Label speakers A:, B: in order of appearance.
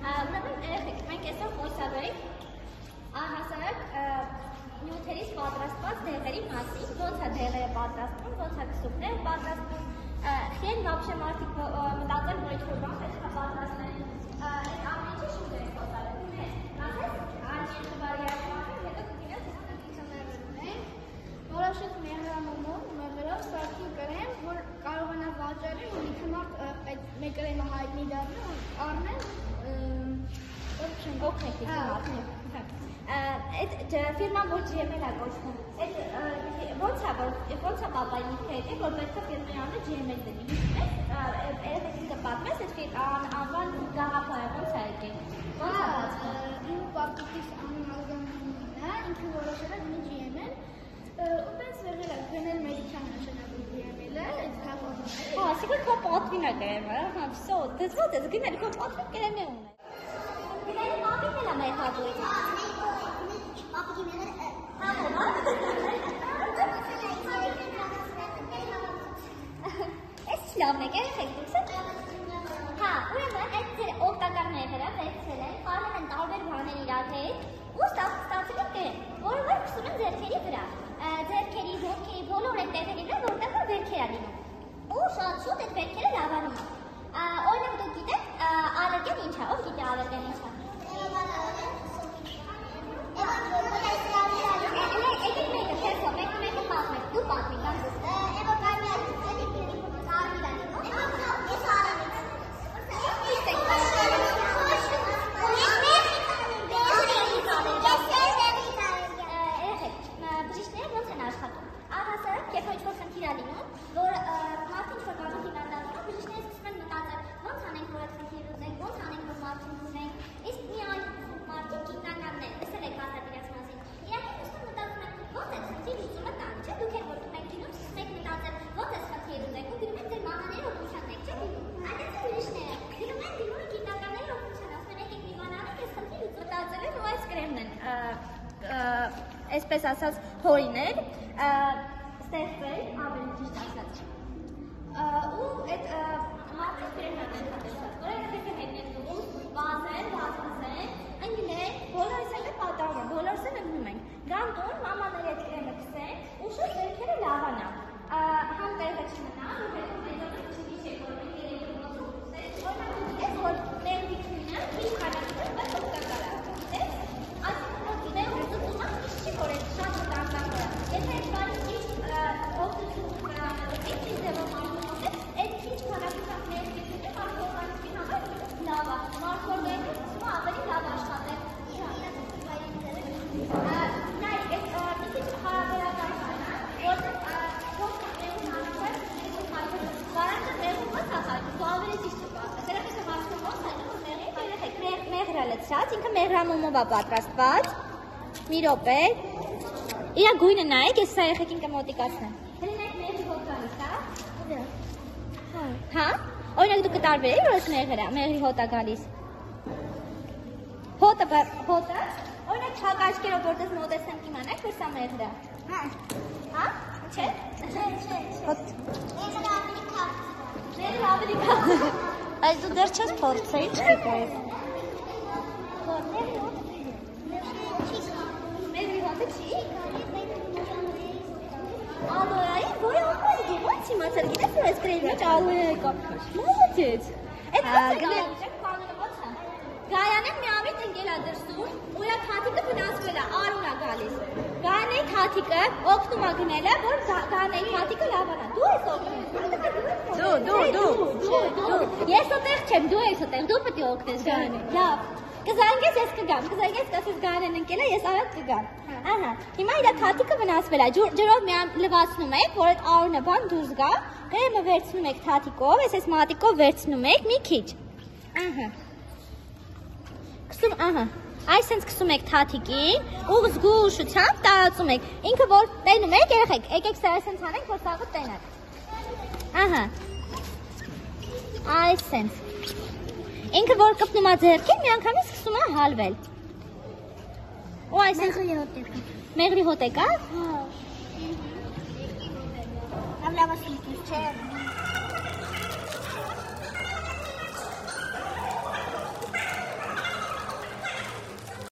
A: Մենք այսօր խոսալու ենք առհասարակ նյութերից պատրաստված դեղերի մասին, ոնց է դեղերը պատրաստվում, ոնց է քսուկները պատրաստվում, խեն вообще մարդիկ մտածել, որ ինչ-որ բան պետք է պատրաստեն, այդ ամեն ինչը շուտ է խոսալու։ Անջին վարիացիաները հետո կգինես
B: ենք որոշակ մեղրամոմով սարքի կրեմ, որ կարողանա վաճառել ու մի մարդ այդ մեկ կրեմը հայտնի դառնա առնել
A: օգնեք այդ ֆիրման որ GML-ը կոչվում, ոնց է պապայի միտքը հետ է, որ պետք է ֆիրմայի անունը GML դնի, երեխեքին կպատմես, այդ անվան գաղափարը ոնց է եկել, ոնց է բացվում։
B: Իմ պապիկիս անունազգանունն է, ինքը որոշել է դնի GML, ու պես եղել է գնել մեդիքան նշանակում GML-ը, այդ հաղորդում է։
A: Ասիկը քո պատվին է կրեմը, վսո, դզվոտ ես գնել քո պատվին կրեմ է ունե։ Գնալի պապին էլ է մեր հատույց։
B: Պապիկի մեղր
A: Ես չլավն եք երեխեք դուքսը։ Հա, ուրեմն այդ օգտակար մեղրը վերցրել են, պարել են տարբեր բաներ իրար հետ ու ստացել են կրեմ, որը որ քսում են ձեռքերի վրա։ Ձեռքերի, ոտքերի, բոլոր այդ տեղերի վրա, որտեղ որ վերքեր է լինում։ Ու շատ շուտ այդ վերքերը լավանում են։ Օրինակ դուք գիտեք, ալերգեն ինչ է, ով գիտե ալերգեն ինչ է։ Եկեք մեկը, թերքո, մեկը պատմեք, դու պատմի, կանցուս։ Բժիշկները ոնց են աշխատում։ Առհասարակ, երբ որ ինչ-որ խնդիր է լինում, որ մարդը ինչ-որ բանում հիվանդանում, բժիշկները սկսում են մտածել, ոնց անենք, որ այդ խնդիրը լուծենք, ոնց անենք, որ մարդուն լուծենք։ Իսկ մի այլ մարդիկ գիտնականներ, լսել եք ասած իրաց մասին։ Իրանք սկսում մտածում են, ոնց այդ խնդիրը լուծումը տան, չէ՞, դուք եք որ դուք գնում, սկսում եք մտածել, ոնց այդ խնդիրը լուծենք, ու գնում եք ձեր մամաների օգնության եք, չէ՞։ Այդպես բժիշկները գնում են գիտնականների օգնության, ասում են եկեք մի բան անենք, այս խնդիրը մտածել են ու այս կրեմն են այսպես ասած հորինել, ստեղծել, ավելի ճիշտ ասած։ Ու այդ մարդիկ կրեմն են աշխատեցած, որ այդ պետք է հետնեն դուք, վազեն, ընգնեն, բոլորս էլ պատահում են, բոլորս էլ ընգնում ենք։ Գան տուն, մամաների այդ կրեմը քսեն, ու շուտ վերքերը լավանան։ Համ տեղը չմնա, ու հետո մեծապես չգիշեք, որ մենք երևի ոնցում քսեն, օրինակ դուք գիտեք, որ մեղրի քնինը քիչ քանակում բայց օգտակար է, գիտեք։ Որ այդ շատ վտանգավոր է։ Եթե այդ բանի ճիշտ օգնություն կրանալով եք, ինչ ձևով մարդուն է, այդ քիչ քանակությամբ ներկեցիքը մարդողանքի համար լավ է։ Մարդոր ներկեցումը ավելի լավ աշխատել։ Նայեք, այդ մի քիչ հարաբերական բան է, որ փոքր մեղուն հանցել, վարանքը մեղուն ոնց է խայտում, դու ավելի ճիշտ չպատմես։ Երեխեքը հարցնում ոնց է, որ մեղրը լցրած, ինքը մեղրամոմով է պատրաստված։ Մի րոպե։ Իրա գույնը նայեք, ես սա երեխեքին կմոտիկացնեմ։ Հենց այդ մեղրի հոտ գալիս, հա։ Օրինակ դու կտարբերեի, որ այս մեղրի հոտ է գալիս։ Հոտը, օրինակ չակաշկերով որտես մոտեցնեմ կիմանաք, որ սա մեղր է։ Հա։ Չէ։ Հոտ։ Մեղրը ավելի քավ։
C: Այս դու դեռ չես փորձել, չգիտես։
A: Ալոյայի, որը ապարգի, ոնց իմացար, գիտես որ այս կրեմի մեջ ալոյայի կա, մոլոդեց, այդ ոնց է գալիճեք, կանոնը ոնց է, գայանեն մի ամիտ ընկել է դրսում, ու իրա թաթիկը վնասվել է, արուն է գալիս, գայանեի թաթիկը օգնում է գնելը, որ գայանեի թաթիկը լավանա, դու ես օգնում, դու, ես ոտեղ չեմ, դու ես ոտեղ, դու պտի օգնես գայանեի, լավ, կզանգես ես կգամ, կզանգես կասես գայանեն ընկել է, ես արատ կգամ, ահա, հիմա իրա թաթիկը վնասվել է, ջրով միամ լվացնում եք, որ այդ արունը բան դուրս գա, կրեմը վերցնում եք թաթիկով, ես մատիկով վերցնում եք մի քիչ, ահա, ահա, այսենց կսում եք թաթիկին, ու զգուշությամբ տարածում եք, ինքը որ տենում եք, երեխեք, եկեք սա այսենց հանենք, որ սաղը տենակ, ահա, այսենց, ինքը որ կպնում է ձեռքին, մի անգամից սկսում է հալվել, ու այսենց, մեղրի հոտ եկա,
B: Լավ լավ ասում չէ։